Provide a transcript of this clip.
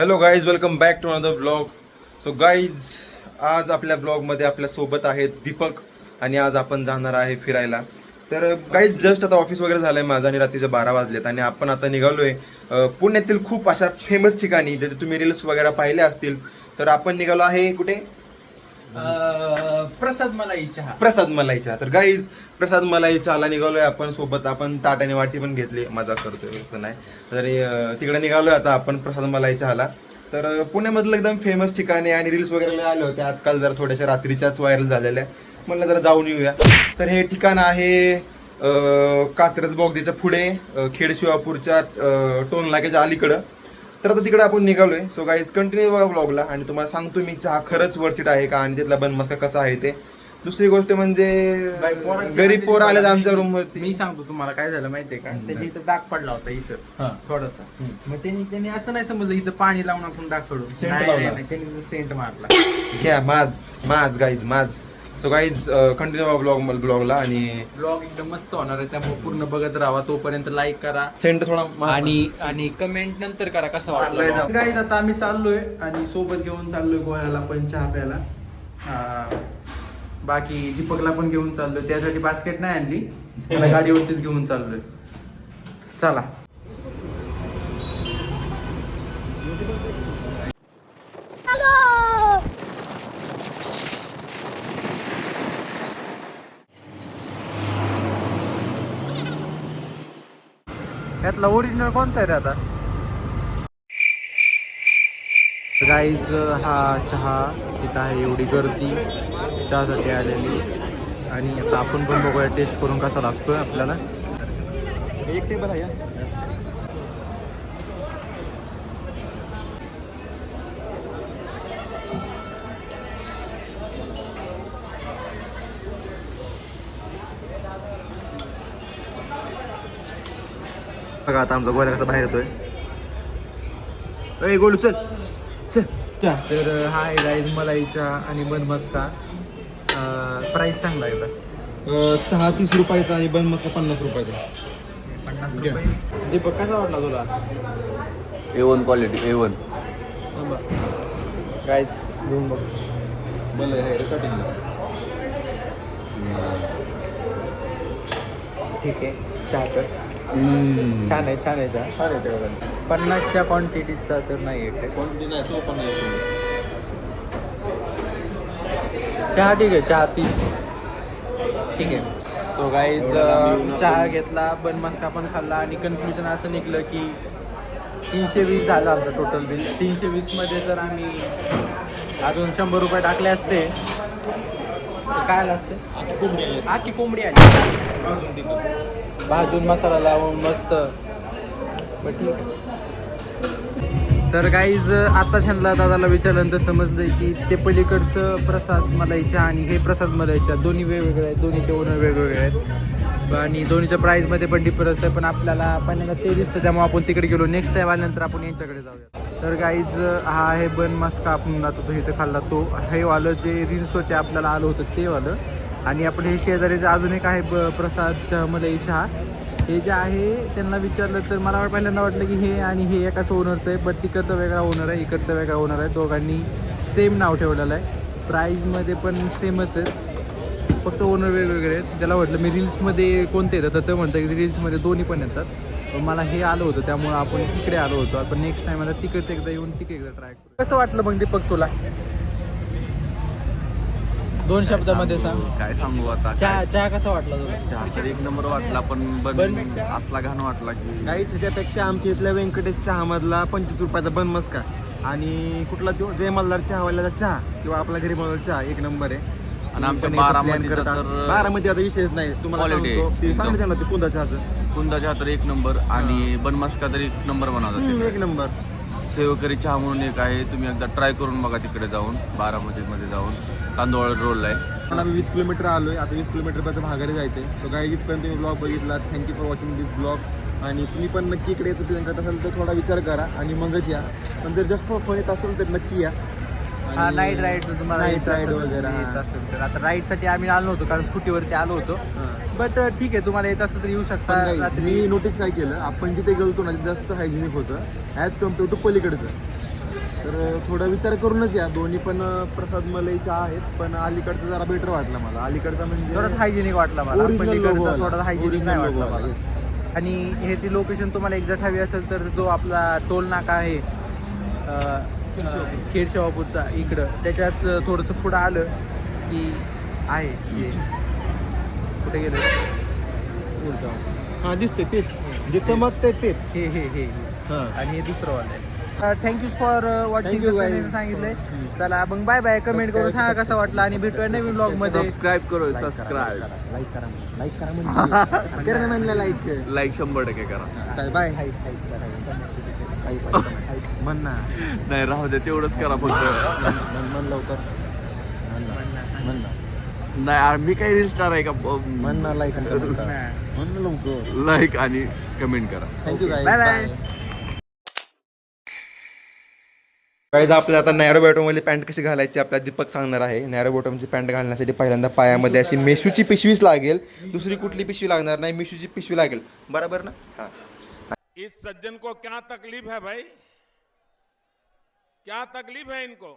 Hello guys, welcome back to another blog. So guys, आज आपल्या ब्लॉगमध्ये आपल्यासोबत आहेत दीपक आणि आज आपण जाणार आहे फिरायला. तर गाईज, जस्ट आता ऑफिस वगैरे झालं आहे माझं आणि रात्रीचे 12 वाजलेत आणि आपण आता निघालो आहे पुण्यातील खूप अशा फेमस ठिकाणी ज्याचे तुम्ही रील्स वगैरे पाहिले असतील. तर आपण निघालो आहे कुठे? प्रसाद मलाई चहा. प्रसाद मलाई चहा. तर गाईज, प्रसाद मलाई चहाला निघालोय आपण. सोबत आपण ताट आणि वाटी पण घेतली. मजा करतोय असं नाही, तरी तिकडे निघालोय आता आपण प्रसाद मलाई चहाला. तर पुण्यामधलं एकदम फेमस ठिकाणी आणि रील्स वगैरे आले होते आजकाल, जरा थोड्याशा रात्रीच्याच व्हायरल झालेल्या. म्हणलं जरा जाऊन येऊया. तर हे ठिकाण आहे कात्रज बोगद्याच्या पुढे, खेड शिवापूरच्या टोल नाक्याच्या अलीकडं. तर आता तिकडे आपण निघालोय. सो गाईज, कंटिन्यू बघा ब्लॉगला आणि तुम्हाला सांगतो मी चहा खरंच वर्थ इट आहे का आणि तिथला बन मस्का कसा आहे ते. दुसरी गोष्ट म्हणजे गरीब पोरं आले आमच्या रूम वरती. मी सांगतो तुम्हाला काय झालं माहितीये का, त्याच्या इथं डाग पडला होता इथं थोडासा. मग त्यांनी असं नाही समजलं इथं पाणी लावून आपण डाग पडू. नाही, त्यांनी सेंट मारला. घ्या माज गाईज माज. सो गाईज, कंटिन्यू ब्लॉगला आणि ब्लॉग एकदम मस्त होणार आहे, त्यामुळे पूर्ण बघत राहा. तोपर्यंत लाईक करा सेंटर थोडा आणि कमेंट नंतर करा कसा वाटला. गाईज, आता आम्ही चाललोय आणि सोबत घेऊन चाललोय गोव्याला पण चहा प्यायला. बाकी दीपकला पण घेऊन चाललोय, त्यासाठी बास्केट नाही आणली, त्याला गाडीवरतीच घेऊन चाललोय. चला. यातला ओरिजिनल कोणता आहे रे आता? गाईज, हा चहा इथं आहे, एवढी गर्दी चहासाठी आलेली आणि आता आपण पण बघूया टेस्ट करून कसा लागतोय आपल्याला. एक टेबल आहे. बघा आता आमचा गोळ्या कसा बाहेर येतोय. ए गोलू चल चल. तर हा आहे गाईज मलाई चहा आणि बन मस्का. प्राईस सांगला एकदा. चहा 30 रुपयाचा आणि बन मस्का 50 रुपयाचा. 50 रुपये. दीपक, कसा वाटला तुला? A1 quality A1. गाईज घेऊन बघ. ठीक आहे, चहा तर छान आहे चहा. 50च्या क्वांटिटीचा तर नाही आहे चहा. ठीक आहे, चहा 30. ठीक आहे. सो गाईज, चहा घेतला, बन मस्का पण खाल्ला आणि कन्क्लुजन असं निघलं की 320 झालं आमचं टोटल बिल. 320 मध्ये जर आम्ही अजून 100 रुपये टाकले असते तर काय आलं असते? आखी कोंबडी आली भाजून मसाला लावून मस्त. बट ठीक आहे. तर गाईज, आता छंदला दादाला विचारल्यानंतर समजलं की ते पलीकडचं प्रसाद मलाई चहा आणि हे प्रसाद मलाई चहा दोन्ही वेगवेगळे आहेत, दोन्हीचे ओनर वेगवेगळे आहेत आणि दोन्हीच्या प्राईसमध्ये पण डिफरन्स आहे. पण आपल्याला पहिल्यांदा ते दिसतं, त्यामुळे आपण तिकडे गेलो. नेक्स्ट टाईम आल्यानंतर आपण यांच्याकडे जाऊया. तर गाईज, हा आहे बन मस्का. आपण जातो तो इथं खाल्ला तो. हे वालं जे रील्स होते आपल्याला आलं होतं ते वालं. आणि आपण हे शेजारीचं अजून एक आहे प्रसाद मलाई चहा. हे जे आहे त्यांना विचारलं तर मला पहिल्यांदा वाटलं की हे आणि हे एकाच ओनरचं आहे, बट तिकडचा वेगळा ओनर आहे, इकडचा वेगळा ओनर आहे. दोघांनी सेम नाव ठेवलेलं आहे. प्राईजमध्ये पण सेमच आहे, फक्त ओनर वेगवेगळे आहेत. त्याला म्हटलं मी रील्समध्ये कोणते येतात, तर ते म्हणतं की रील्समध्ये दोन्ही पण येतात. पण मला हे आलं होतं त्यामुळं आपण तिकडे आलो होतो. आपण नेक्स्ट टाईम आता तिकडचं एकदा येऊन तिकडे एकदा ट्राय करू. कसं वाटलं मग दीपक तुला? 2 शब्दामध्ये सांग. काय सांगू आता. चहा कसा वाटला तुला? चहा तर एक नंबर वाटला, पण बनपेक्षा? असला घाण वाटला की काहीच ह्याच्यापेक्षा आमच्या इथल्या व्यंकटेश चहामधला 25 रुपयाचा बन मस्का आणि कुठला तो जय मल्हार चहावाल्याचा चहा किंवा आपल्या घरी बनवलेला चहा एक नंबर आहे. आणि आमच्या बारामती आता विषयच नाही तुम्हाला सांगतो. ते सांगते त्यांना ते कुंदा चहाचं. कुंदा चहा तर एक नंबर आणि बन मस्का तर एक नंबर बनवतात. एक नंबर. सेवकरी चहा म्हणून एक आहे, तुम्ही एकदा ट्राय करून बघा तिकडे जाऊन, बारामतीमध्ये जाऊन. तांदूळ रोल आहे. पण आम्ही 20 किलोमीटर आलोय. आता 20 किलोमीटरपर्यंत माघारी जायचं आहे. सो गाईज, इथपर्यंत तुम्ही ब्लॉग बघितला. Thank you for watching this blog. आणि तुम्ही पण नक्की इकडे यायचं प्लॅन करत असाल तर थोडा विचार करा आणि मगच या. पण जर जास्त फन येत असेल तर नक्की या. हा, नाईट राईड तुम्हाला नाईट राईड वगैरे तर आता राईडसाठी आम्ही आलो होतो, कारण स्कूटीवरती आलो होतो. बट ठीक आहे, तुम्हाला येत असं तर येऊ शकता. मी नोटीस काय केलं, आपण जिथे गेलतो ना जास्त हायजेनिक होतं ॲज कम्पेअर टू पलीकडचं. तर थोडा विचार करूनच या. दोन्ही पण प्रसाद मलाई चहा आहेत, पण अलीकडचं जरा बेटर वाटलं मला. अलीकडचा म्हणजे थोडासा हायजेनिक वाटला मला, Original पलीकडचा logo वाला. थोडासा हायजेनिक Original नाही वाटला logo वाला, मला. yes. आणि ह्याची लोकेशन तुम्हाला एक्झॅक्ट हवी असेल तर जो आपला टोल नाका आहे खेड शेवापूरचा इकडं, त्याच्याच थोडंसं पुढं आलं की आहे हे. कुठे गेलं? हां दिसते तेच, जे चमकते तेच. हे हां. आणि हे दुसरं वालं आहे. Thank you for watching. Thank you, guys. सांगितलंय. चला मग बाय बाय. कमेंट करून सांगा कसं वाटलं आणि भेटूया नवीन ब्लॉग मध्ये. सबस्क्राईब करो, सबस्क्राईब. लाईक करा, लाईक करा म्हणजे करा म्हणलं लाईक. लाईक 100% करा. चल बाय. म्हण ना, नाही राहू दे, तेवढंच करा फक्त. म्हण लवकर, म्हण ना, नाही यार, मी काही रील स्टार आहे का? म्हण ना, लाईक म्हण ना लवकर. लाईक आणि कमेंट करा. Thank you guys. Bye bye. Guys आपल्याला आता नॅरो बॉटमवाली पॅन्ट कशी घालायची आपल्याला दीपक सांगणार आहे. नॅरो बॉटमची पॅन्ट घालण्यासाठी पहिल्यांदा पायामध्ये अशी मेशूची पिशवीच लागेल, दुसरी कुठली पिशवी लागणार नाही, मेशूची पिशवी लागेल. बरोबर ना? हां. इस सज्जन को क्या तकलीफ है भाई, क्या तकलीफ है इनको?